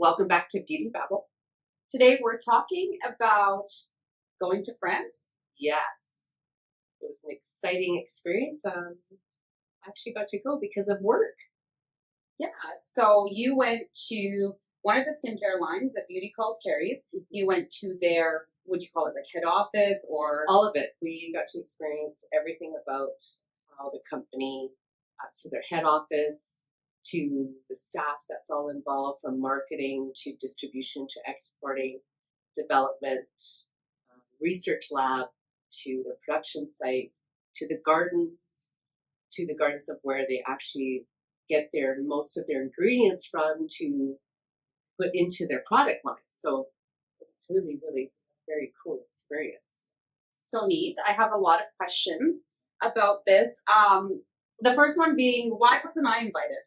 Welcome back to Beauty Babble. Today we're talking about going to France. Yes, it was an exciting experience. I actually got to go because of work. Yeah, so you went to one of the skincare lines that Beauty Cult carries. You went to their, would you call it like head office or? All of it. We got to experience everything about how the company, so their head office, to the staff that's all involved, from marketing to distribution to exporting, development, research lab, to the production site, to the gardens of where they actually get most of their ingredients from to put into their product line. So it's really, really a very cool experience. So neat. I have a lot of questions about this. The first one being, why wasn't I invited?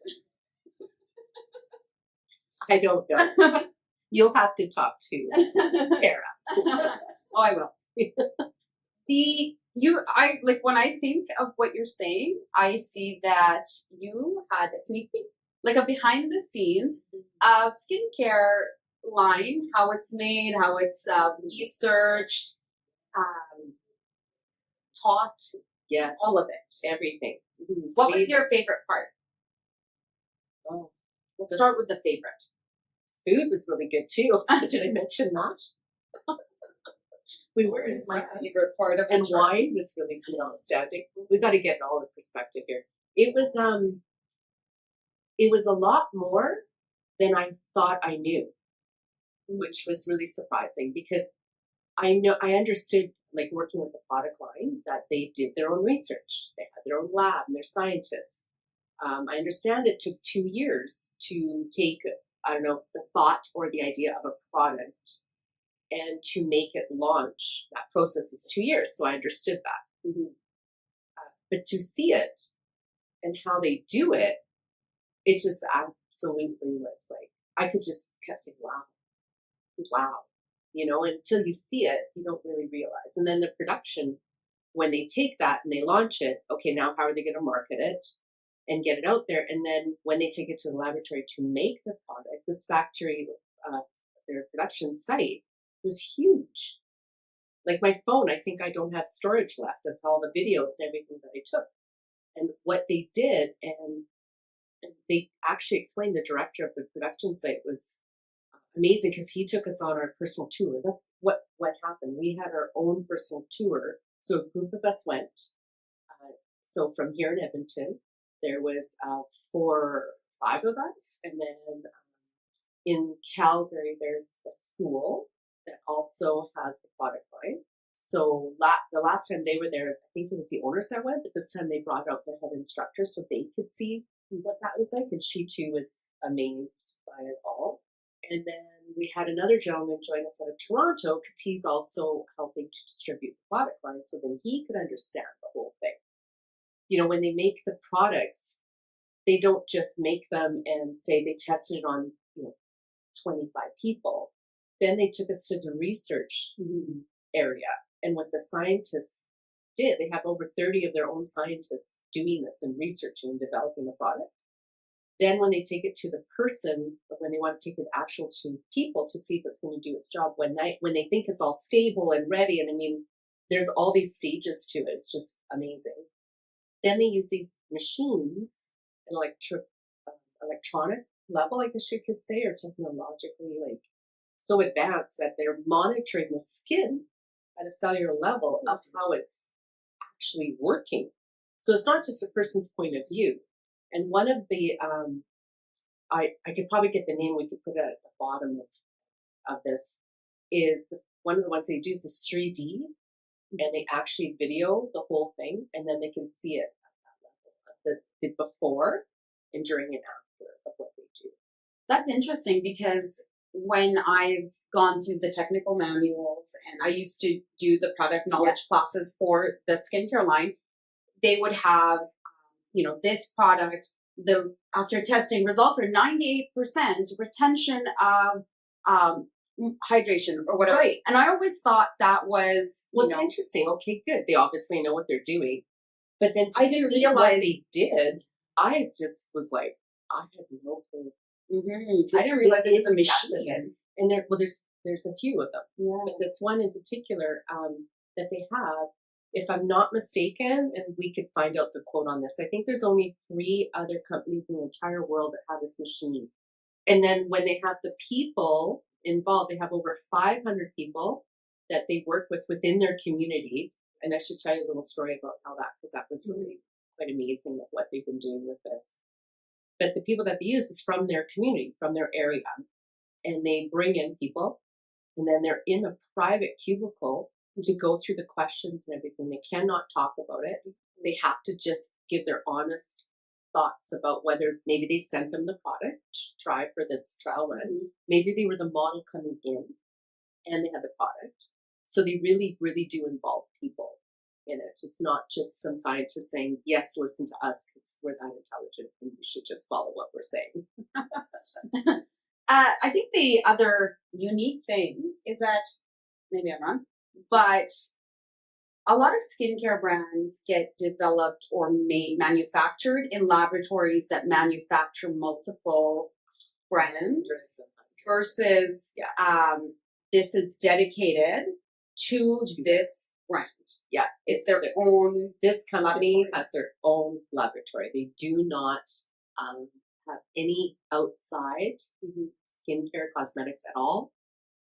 I don't know. You'll have to talk to Tara. Oh, I will. When I think of what you're saying, I see that you had a sneak peek, like a behind the scenes of skincare line, how it's made, how it's researched, taught. Yes, all of it, everything. Mm-hmm. What was your favorite part? Oh, we'll start with the favorite. Food was really good too. Did I mention that? We were is my favorite part of it. And wine was really outstanding. We got to get all the perspective here. It was a lot more than I thought I knew, which was really surprising because I understood, like working with the product line, that they did their own research. They had their own lab and their scientists. I understand it took 2 years to take, the thought or the idea of a product and to make it launch. That process is 2 years, so I understood that. Mm-hmm. But to see it and how they do it, it just absolutely was like, I could just kept saying, wow. Until you see it, you don't really realize. And then the production, when they take that and they launch it, okay, now how are they going to market it and get it out there? And then when they take it to the laboratory to make the product, this factory, their production site was huge. Like my phone, I think I don't have storage left of all the videos and everything that I took. And what they did, and they actually explained, the director of the production site was amazing because he took us on our personal tour. That's what happened. We had our own personal tour. So a group of us went. So from here in Edmonton, there was 5 of us. And then in Calgary, there's a school that also has the product line. So the last time they were there, I think it was the owners that went, but this time they brought out the head instructor so they could see what that was like. And she too was amazed by it all. And then we had another gentleman join us out of Toronto because he's also helping to distribute the product line, so then he could understand the whole thing. When they make the products, they don't just make them and say they tested it on 25 people. Then they took us to the research area, and what the scientists did, they have over 30 of their own scientists doing this and researching and developing the product. Then when they take it to the person, when they want to take it to people to see if it's going to do its job, when they think it's all stable and ready, and there's all these stages to it. It's just amazing. Then they use these machines, an electronic level, I guess you could say, or technologically so advanced that they're monitoring the skin at a cellular level of how it's actually working. So it's not just a person's point of view. And one of the, I could probably get the name, we could put it at the bottom of this, is one of the ones they do is this 3D, and they actually video the whole thing, and then they can see it at that level, the before and during and after of what they do. That's interesting because when I've gone through the technical manuals and I used to do the product knowledge classes for the skincare line, they would have this product, after testing, results are 98% retention of hydration or whatever. Right. And I always thought that was, it's interesting. Okay, good. They obviously know what they're doing. But then I didn't realize what they did. I just was like, I had no clue. I didn't realize it was a Exactly. machine. And there's a few of them. Yeah. But this one in particular that they have, if I'm not mistaken, and we could find out the quote on this, I think there's only 3 other companies in the entire world that have this machine. And then when they have the people involved, they have over 500 people that they work with within their community. And I should tell you a little story about how that, because that was really quite amazing of what they've been doing with this. But the people that they use is from their community, from their area. And they bring in people, and then they're in a private cubicle to go through the questions and everything. They cannot talk about it. They have to just give their honest thoughts about whether maybe they sent them the product to try for this trial run. Maybe they were the model coming in and they had the product. So they really, really do involve people in it. It's not just some scientist saying, yes, listen to us because we're that intelligent and you should just follow what we're saying. I think the other unique thing is that, maybe I'm wrong, but a lot of skincare brands get developed or manufactured in laboratories that manufacture multiple brands versus this is dedicated to this brand. Yeah. It's their own. This company has their own laboratory. They do not have any outside skincare cosmetics at all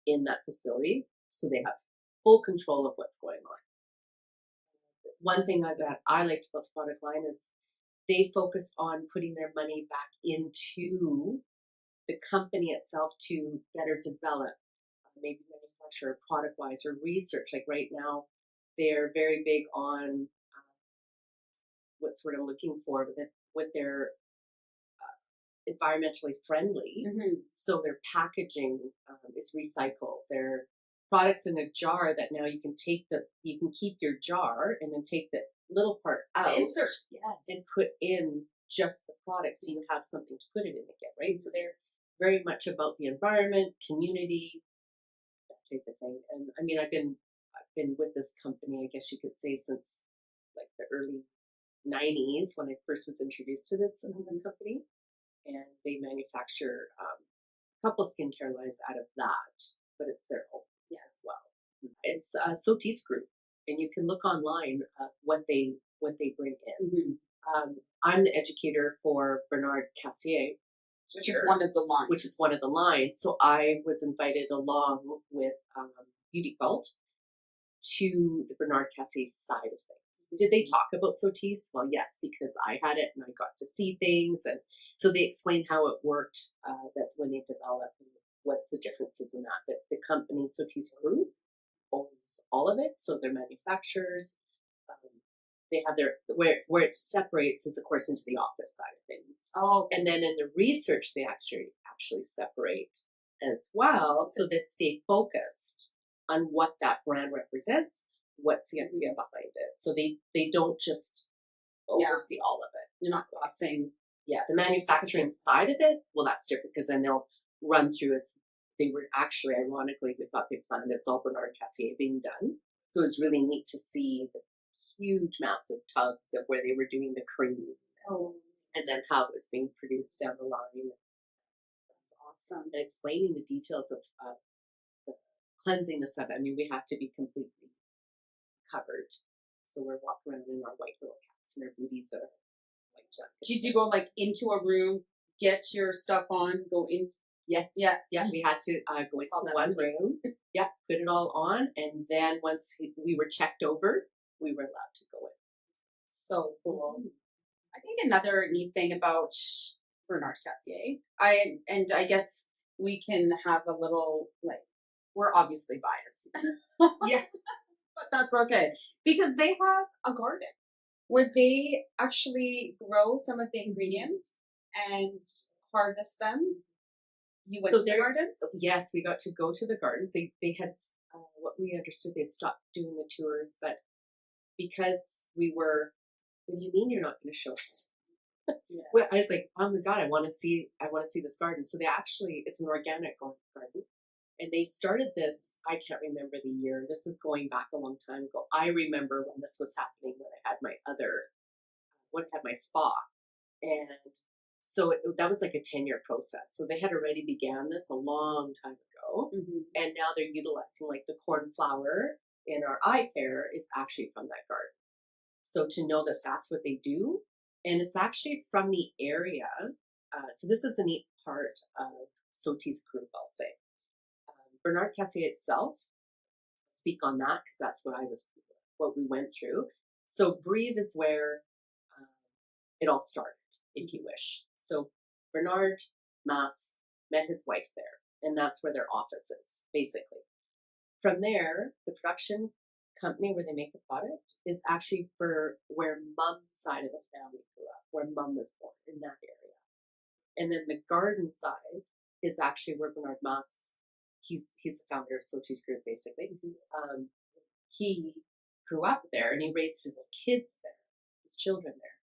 in that facility. So they have full control of what's going on. One thing that I liked about the product line is they focus on putting their money back into the company itself to better develop, maybe manufacture product-wise or research. Like right now, they're very big on what's what I'm looking for with their environmentally friendly. So their packaging is recycled. Their products in a jar that now you can keep your jar and then take the little part out and put in just the product so you have something to put it in again, right? So they're very much about the environment, community, that type of thing. And I mean, I've been with this company, I guess you could say, since like the early 90s when I first was introduced to this company. And they manufacture a couple skincare lines out of that, but it's their own as well. It's Sotis Group, and you can look online what they bring in. I'm the educator for Bernard Cassiere, which is one of the lines. Which is one of the lines. So I was invited along with Beauty Vault to the Bernard Cassiere side of things. Did they talk about Sotis? Well, yes, because I had it and I got to see things. And so they explained how it worked, that when they develop, and what's the differences in that. But the company Sotis Group owns all of it. So they're manufacturers. They have their, where it separates is, of course, into the office side of things. Oh. And then in the research, they actually separate as well. So they stay focused on what that brand represents. What's the idea behind it? So they don't just oversee all of it. You're not crossing. Yeah, the manufacturing side of it, well, that's different because then they'll run through it. They were actually, ironically, we thought they planned it's all Bernard Cassiere being done. So it's really neat to see the huge, massive tubs of where they were doing the cream. And then how it was being produced down the line. That's awesome. And explaining the details of the cleansingness of it. I mean, we have to be completely covered. So we're walking around in our white little caps and our booties are white jackets. Did you go like into a room, get your stuff on, go in? Yes. Yeah. We had to go into one room. Yeah. Put it all on. And then once we were checked over, we were allowed to go in. So cool. I think another neat thing about Bernard Cassiere, I guess we can have a little, like, we're obviously biased. Yeah. But that's okay. Because they have a garden where they actually grow some of the ingredients and harvest them. You went to the gardens? Yes, we got to go to the gardens. They had, what we understood, they stopped doing the tours, but because we were, what do you mean you're not going to show us? Yeah. Well, I was like, oh my God, I want to see this garden. So they actually, it's an organic garden. And they started this, I can't remember the year. This is going back a long time ago. I remember when this was happening, when I had my spa. And So that was like a 10-year process. So they had already began this a long time ago, and now they're utilizing like the cornflower in our eye care is actually from that garden. So to know that that's what they do, and it's actually from the area. So this is the neat part of Soti's group, I'll say. Bernard Cassiere itself, speak on that because that's what we went through. So Brive is where it all started, if you wish. So Bernard Mas met his wife there, and that's where their office is, basically. From there, the production company where they make the product is actually for where Mom's side of the family grew up, where Mom was born, in that area. And then the garden side is actually where Bernard Mas, he's the founder of Soti's group, basically. He grew up there, and he raised his kids there, his children there.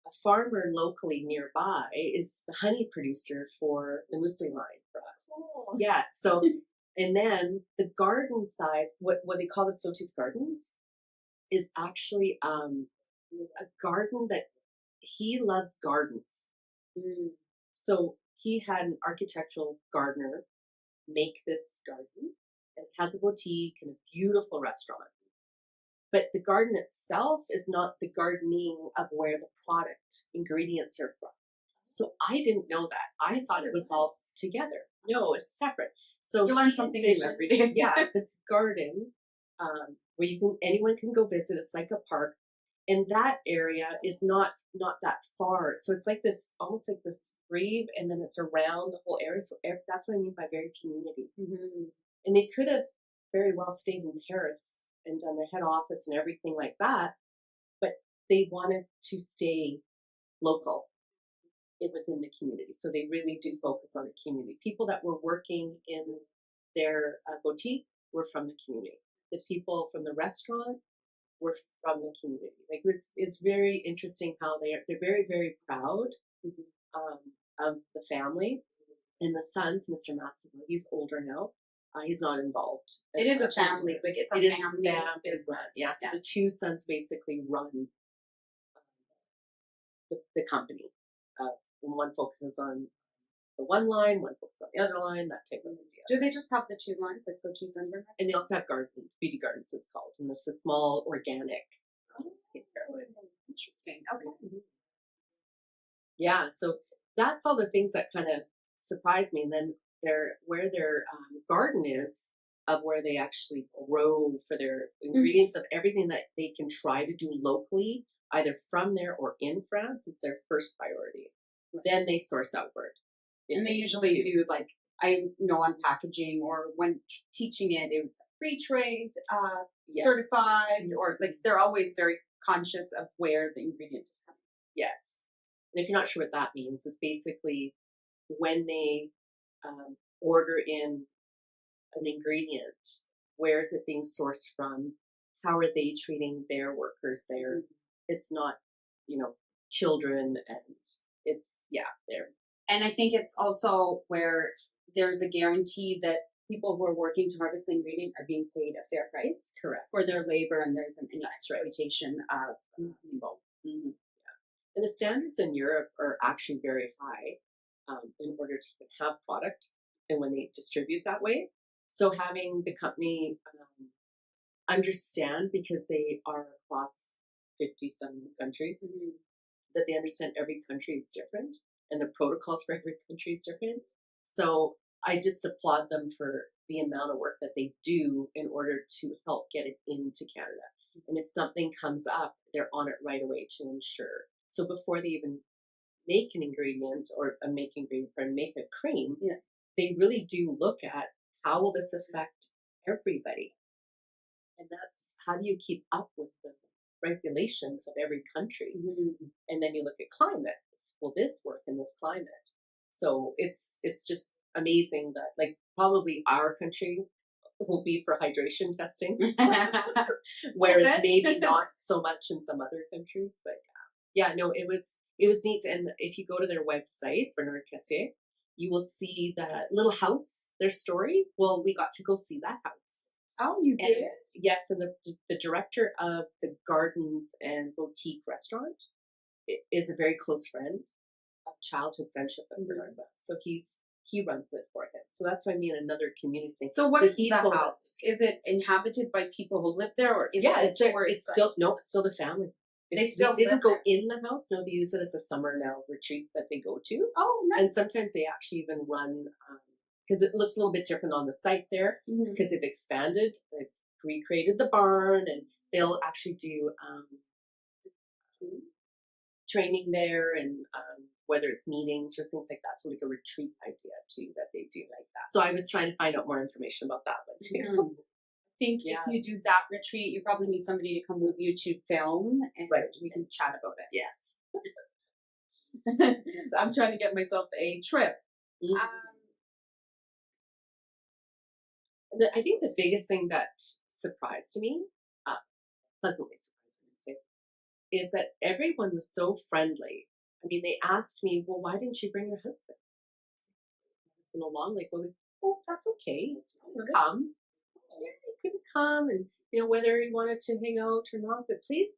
A farmer locally nearby is the honey producer for the muesli line for us. Oh. Yes. So, and then the garden side, what they call the Soti's Gardens, is actually a garden that he loves gardens. So he had an architectural gardener make this garden, and it has a boutique and a beautiful restaurant. But the garden itself is not the gardening of where the product ingredients are from. So I didn't know that. I thought it was all together. No, it's separate. So you learn something new every day. Yeah, this garden where anyone can go visit. It's like a park, and that area is not that far. So it's like this, almost like this Brive, and then it's around the whole area. So that's what I mean by very community. And they could have very well stayed in Paris and done their head office and everything like that, but they wanted to stay local. It was in the community. So they really do focus on the community. People that were working in their boutique were from the community. The people from the restaurant were from the community. Like it's very interesting how they're very, very proud of the family. And the sons, Mr. Massimo, he's older now. He's not involved. It is a family, like it's a family business. Yeah, so the two sons basically run the company. And one focuses on the one line, one focuses on the other line, that type of idea. Do they just have the two lines, like Soti's and Bernard? And they also have beauty gardens, it's called, and it's a small organic skincare line. Interesting. Okay. Yeah, so that's all the things that kind of surprised me. And then where their garden is, of where they actually grow for their ingredients of everything that they can try to do locally, either from there or in France, is their first priority. Right. Then they source outward. And they usually do, like, I know on packaging or when teaching it, it was free trade certified, or like they're always very conscious of where the ingredient is coming. Yes. And if you're not sure what that means, it's basically when they order in an ingredient, where is it being sourced from? How are they treating their workers there? It's not, children, and it's, they're. And I think it's also where there's a guarantee that people who are working to harvest the ingredient are being paid a fair price. Correct. For their labor, and there's an exploitation of people. Yeah. And the standards in Europe are actually very high in order to have product and when they distribute that way. So having the company understand, because they are across 50-some countries, that they understand every country is different and the protocols for every country is different. So I just applaud them for the amount of work that they do in order to help get it into Canada. And if something comes up, they're on it right away to ensure. So before they even make an ingredient or make a cream, they really do look at how will this affect everybody. And that's how do you keep up with the regulations of every country. And then you look at climate. Will this work in this climate? So it's just amazing that, like, probably our country will be for hydration testing, whereas maybe not so much in some other countries. But it was neat. And if you go to their website, Bernard Cassiere, you will see the little house, their story. Well, we got to go see that house. Oh, you did? Yes, and the director of the Gardens and Boutique restaurant is a very close friend childhood friendship with Bernard Cassiere. So he runs it for him. So that's what I mean, another community thing. So what is he the told house? us- Is it inhabited by people who live there, or is yeah, it it's still no, it's still the family. They still we didn't live go there? in the house. No, they use it as a summer now retreat that they go to. Oh, nice. And sometimes they actually even run, because it looks a little bit different on the site there, because they've expanded, they've recreated the barn, and they'll actually do training there, and whether it's meetings or things like that. So like a retreat idea too that they do like that. So I was trying to find out more information about that one too. I think if you do that retreat, you probably need somebody to come with you to film, and we can chat about it. Yes. I'm trying to get myself a trip. I think the biggest thing that surprised me, pleasantly surprised me, I'd say, is that everyone was so friendly. I mean, they asked me, well, why didn't you bring your husband? My husband along, like, well, oh, that's okay. Come. Yeah, he couldn't come, and whether he wanted to hang out or not, but please,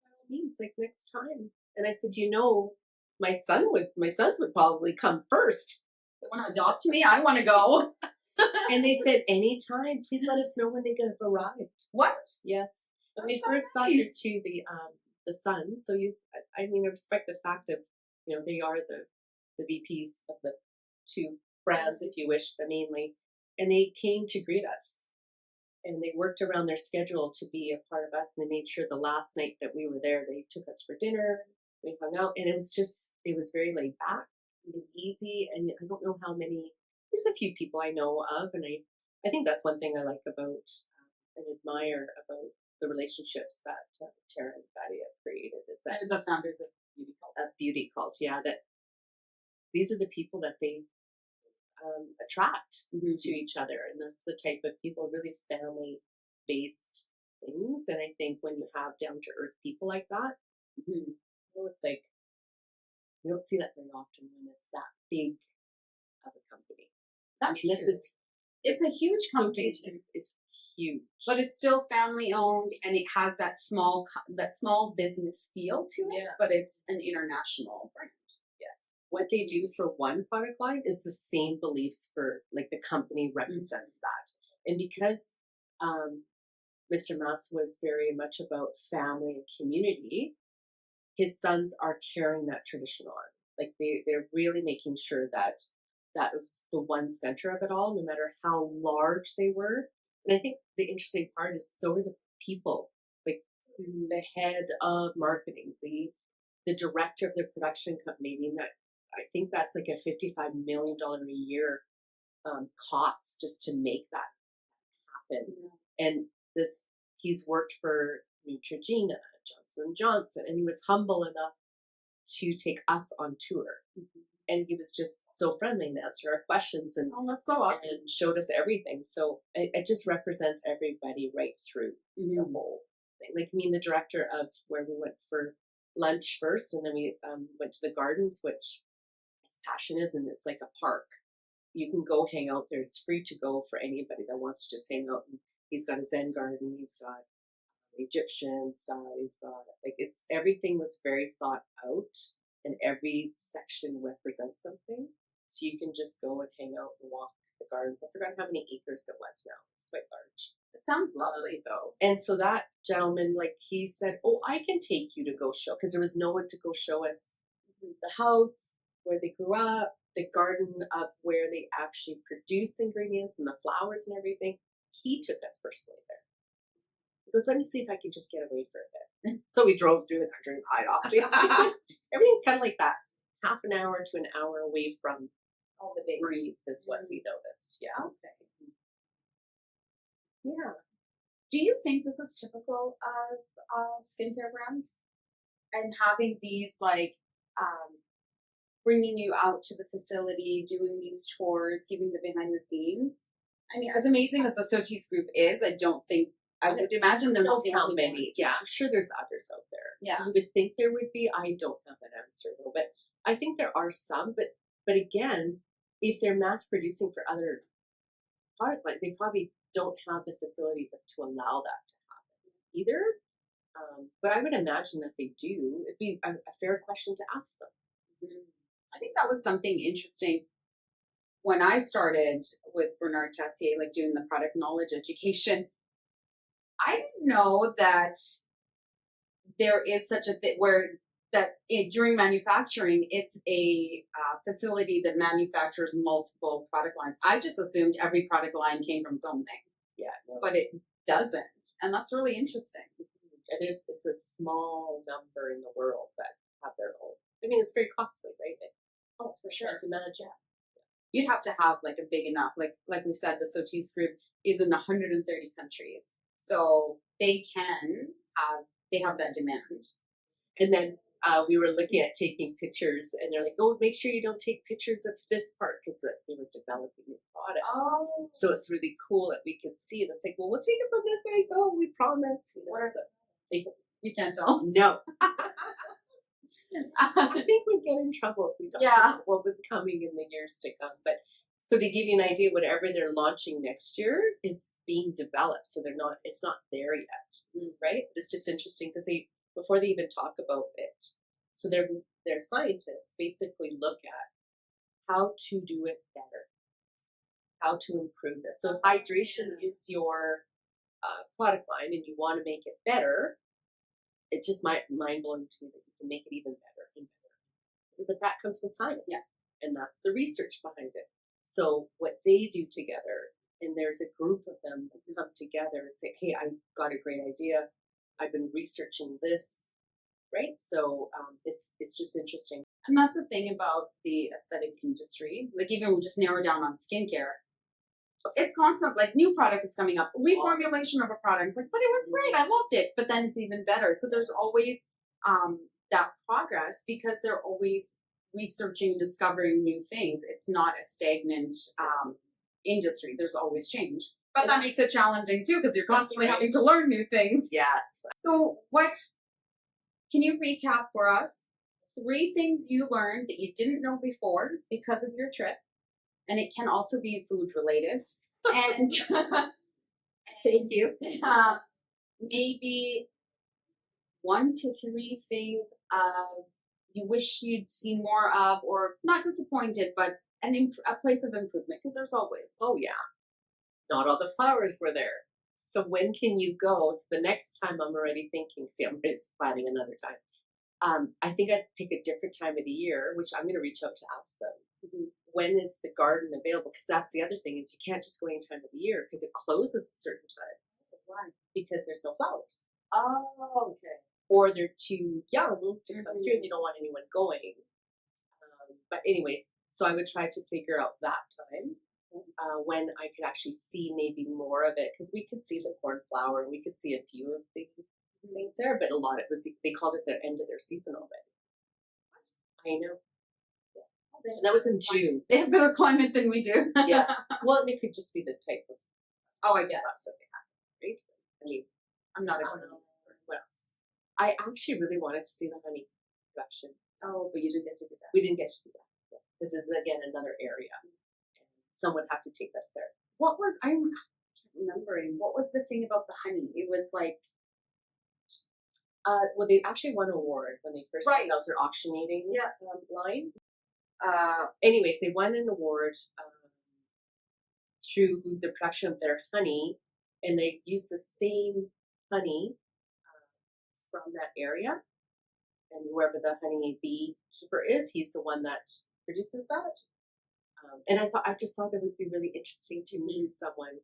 by all means, like next time. And I said, my sons would probably come first. They want to adopt me. I want to go. And they said, anytime, please let us know when they have arrived. What? Yes. When they so first got there nice. to the sons, so I respect the fact of, they are the VPs of the two brands, if you wish, the mainly, and they came to greet us. And they worked around their schedule to be a part of us, and they made sure the last night that we were there, they took us for dinner, we hung out, and it was very laid back and easy, and I don't know how many, there's a few people I know of, and I think that's one thing I like about and admire about the relationships that Tara and Patty have created, is that They're the founders of Beauty Cult, yeah, that these are the people that they attract to each other, and that's the type of people, really family-based things. And I think when you have down-to-earth people like that, it's like you don't see that very often when it's that big of a company. That's true. It's a huge company. It's huge, but it's still family owned, and it has that small business feel to it. Yeah. But it's an international brand. Yes. What they do for one product line is the same beliefs for, like, the company represents that. And because Mr. Mass was very much about family and community, his sons are carrying that tradition on. Like, they're really making sure that was the one center of it all, no matter how large they were. And I think the interesting part is, so are the people, like the head of marketing, the director of the production company. I mean, I think that's like a $55 million a year cost just to make that happen. And he's worked for Neutrogena, Johnson & Johnson, and he was humble enough to take us on tour. And he was just so friendly and answered our questions, and that's so awesome, and showed us everything. So it just represents everybody right through the whole thing. Like, I mean, the director of where we went for lunch first, and then we went to the gardens, which his passion is, and it's like a park. You can go hang out there. It's free to go for anybody that wants to just hang out. And he's got a Zen garden. He's got Egyptian style. He's got, like, it's, everything was very thought out, and every section represents something. So you can just go and hang out and walk the gardens. I forgot how many acres it was now. It's quite large. It sounds lovely, though. And so that gentleman, like, he said, oh, I can take you to go show, because there was no one to go show us the house where they grew up, the garden of where they actually produce ingredients and the flowers and everything. He took us personally there. He goes, let me see if I can just get away for a bit. So we drove through the country with high off. Everything's kind of like that. Half an hour to an hour away from all the big breathe is what we noticed. Yeah. Okay. Yeah. Do you think this is typical of skincare brands? And having these, like, bringing you out to the facility, doing these tours, giving the behind the scenes? I mean, as amazing as the Sotis group is, I would imagine they're not the how only many. ones. Yeah, I'm sure there's others out there. Yeah. You would think there would be. I don't have an answer though, but I think there are some. But again, if they're mass producing for other product lines, they probably don't have the facility to allow that to happen either. But I would imagine that they do. It'd be a fair question to ask them. I think that was something interesting when I started with Bernard Cassiere, like doing the product knowledge education. I didn't know that there is such a thing where during manufacturing, it's a facility that manufactures multiple product lines. I just assumed every product line came from something. Yeah, no. But it doesn't, and that's really interesting. And it's a small number in the world that have their own. I mean, it's very costly, right? Oh, for sure. To manage, yeah. You'd have to have like a big enough, like we said, the Sotis group is in 130 countries, so they have that demand. And then we were looking at taking pictures, and they're like, "Oh, make sure you don't take pictures of this part," because they were developing new product. Oh, so it's really cool that we can see it. It's like, well, we'll take it from this angle, we promise. You can't tell. No. I think we'd get in trouble if we don't know what was coming in the years to come. But so to give you an idea, whatever they're launching next year is being developed. So it's not there yet, right? It's just interesting because before they even talk about it, so their scientists basically look at how to do it better, how to improve this. So if hydration is your product line and you want to make it better, it's just mind-blowing to me that you can make it even better and better. But that comes with science. Yeah. And that's the research behind it. So what they do together, and there's a group of them that come together and say, hey, I've got a great idea. I've been researching this, right? So it's just interesting. And that's the thing about the aesthetic industry. Like even we just narrow down on skincare. It's constant, like new product is coming up, reformulation of a product. It's like, but it was great, I loved it, but then it's even better. So there's always that progress because they're always researching, discovering new things. It's not a stagnant industry. There's always change. But that makes it challenging too because you're constantly having to learn new things. Yes. So can you recap for us 3 things you learned that you didn't know before because of your trip? And it can also be food related. And thank you. Maybe 1 to 3 things you wish you'd seen more of, or not disappointed, but a place of improvement, because there's always. Oh, yeah. Not all the flowers were there. So when can you go? So the next time I'm already thinking, I'm planning another time. I think I'd pick a different time of the year, which I'm going to reach out to ask them. When is the garden available? Because that's the other thing is you can't just go any time of the year because it closes a certain time. Why? Because there's no flowers. Oh, okay. Or they're too young to come here. They don't want anyone going. But anyways, so I would try to figure out that time when I could actually see maybe more of it because we could see the cornflower and we could see a few of the things there, but a lot of it was they called it the end of their season already. What? I know. And that was in June. They have better climate than we do. Yeah. Well, it could just be the type of. Oh, I guess. That they have, right? I mean, I'm not a gardener. What else? I actually really wanted to see the honey production. Oh, but you didn't get to do that. We didn't get to do that. Yeah. This is again another area. And someone would have to take us there. I'm remembering. What was the thing about the honey? It was like. Well, they actually won an award when they first announced their auctioneering line. Anyways, they won an award through the production of their honey, and they used the same honey from that area. And wherever the honey beekeeper is, he's the one that produces that. And I just thought it would be really interesting to meet someone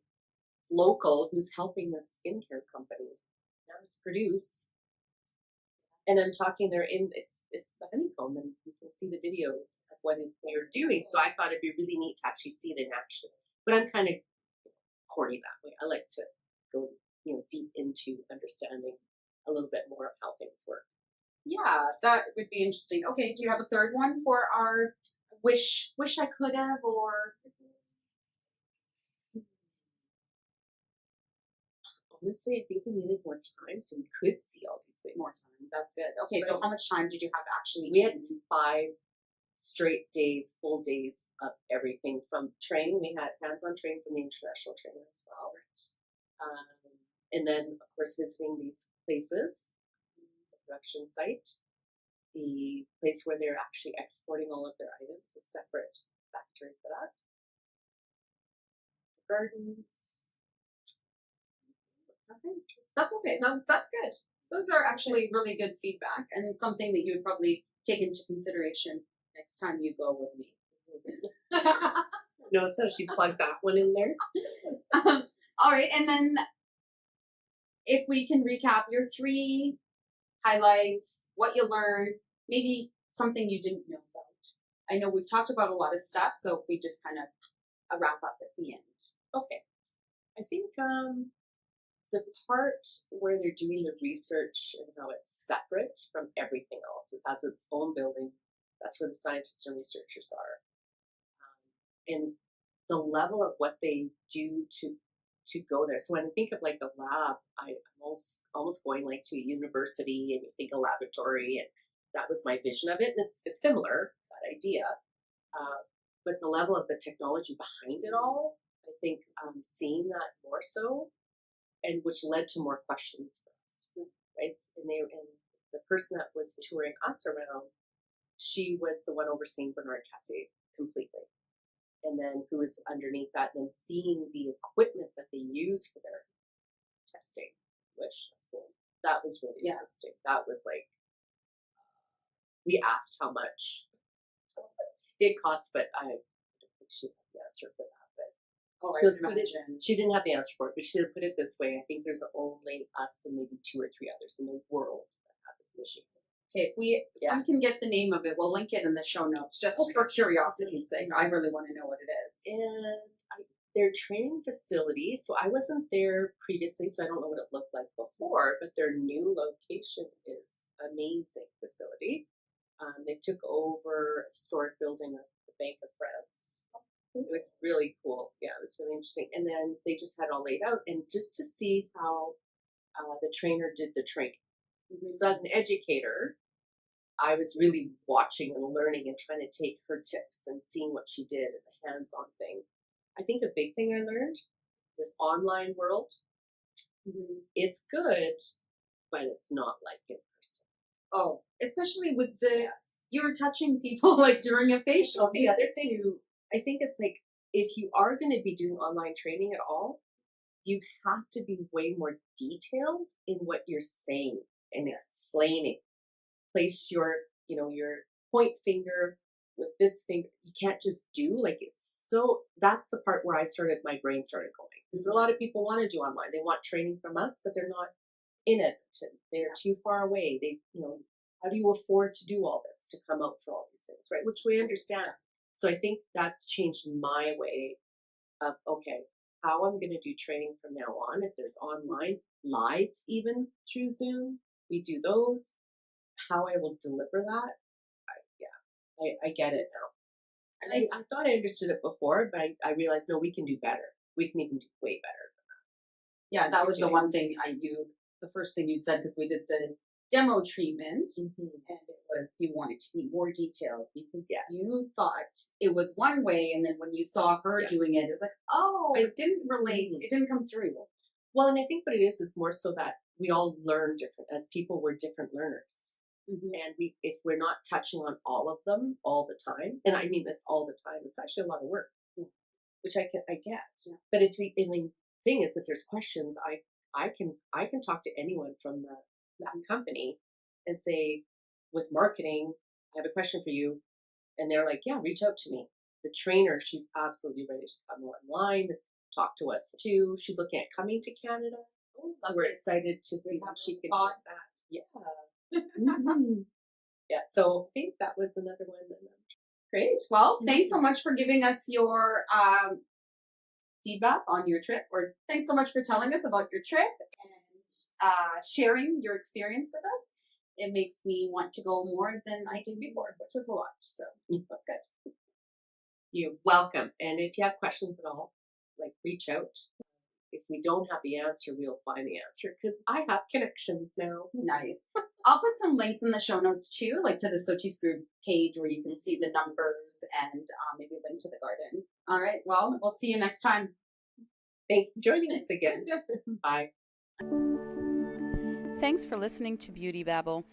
local who's helping the skincare company produce. And I'm talking it's the honeycomb, and you can see the videos of what they're doing. So I thought it'd be really neat to actually see it in action. But I'm kind of corny that way. I like to go, deep into understanding a little bit more of how things work. Yeah, that would be interesting. Okay, do you have a third one for our wish I could have, or? Honestly, I think we needed more time so we could see all these things. More time, that's good. Okay, so how much time did you have actually? We had 5 straight days, full days of everything from training. We had hands-on training from the international trainer as well. And then, of course, visiting these places, the production site. the place where they're actually exporting all of their items, a separate factory for that. Gardens. Okay. That's okay. That's good. Those are actually really good feedback and something that you would probably take into consideration next time you go with me. No, so she plugged that one in there. All right, and then if we can recap your 3 highlights, what you learned, maybe something you didn't know about. I know we've talked about a lot of stuff, so if we just kind of wrap up at the end. Okay. I think the part where they're doing the research and how it's separate from everything else, it has its own building. That's where the scientists and researchers are. And the level of what they do to go there. So when I think of like a lab, I'm almost going like to a university, and you think a laboratory, and that was my vision of it. And it's similar, that idea. But the level of the technology behind it all, I think seeing that more so, and which led to more questions for us, right? And the person that was touring us around, she was the one overseeing Bernard Cassiere completely. And then who was underneath that, and then seeing the equipment that they use for their testing, which that's cool. That was really interesting. That was like, we asked how much it cost, but I don't think she had the answer for that. But she didn't have the answer for it, but she said, put it this way, I think there's only us and maybe 2 or 3 others in the world that have this machine. Okay, if we can get the name of it, we'll link it in the show notes, just for curiosity's sake. I really want to know what it is. And their training facility, so I wasn't there previously, so I don't know what it looked like before, but their new location is amazing facility. They took over a historic building of the Bank of France. It was really cool. Yeah, it was really interesting. And then they just had all laid out, and just to see how the trainer did the training. So as an educator, I was really watching and learning and trying to take her tips and seeing what she did and the hands-on thing. I think a big thing I learned, this online world, it's good, but it's not like in person. Oh, especially with you were touching people like during a facial. The other thing, I think it's like, if you are going to be doing online training at all, you have to be way more detailed in what you're saying and explaining. Place your point finger with this finger. You can't just do that's the part where my brain started going. Because a lot of people want to do online. They want training from us, but they're not in it. They're too far away. How do you afford to do all this, to come out for all these things, right? Which we understand. So I think that's changed my way of, okay, how I'm going to do training from now on. If there's online, live, even through Zoom, we do those. How I will deliver that, I get it now. And I thought I understood it before, but I realized, no, we can do better. We can even do way better than that. Yeah, that was the one thing the first thing you'd said, because we did the demo treatment, and it was you wanted to be more detailed because you thought it was one way, and then when you saw her doing it, it was like, it didn't come through. Well, and I think what it is more so that we all learn different. As people, we're different learners. And if we're not touching on all of them all the time, and I mean that's all the time, it's actually a lot of work, which I get. Yeah. But the thing is, if there's questions, I can talk to anyone from that company and say, with marketing, I have a question for you, and they're like, yeah, reach out to me. The trainer, she's absolutely ready to come online, talk to us too. She's looking at coming to Canada, so we're excited to see how she can get that. Yeah. Yeah, so I think that was another one. Great. Well, thanks so much for giving us your feedback on your trip, or thanks so much for telling us about your trip and sharing your experience with us. It makes me want to go more than I did before, which was a lot. So that's good. You're welcome. And if you have questions at all, reach out. If we don't have the answer, we'll find the answer, because I have connections now. Nice. I'll put some links in the show notes too, like to the Sochi's group page where you can see the numbers and maybe a link to the garden. All right. Well, we'll see you next time. Thanks for joining us again. Bye. Thanks for listening to Beauty Babble.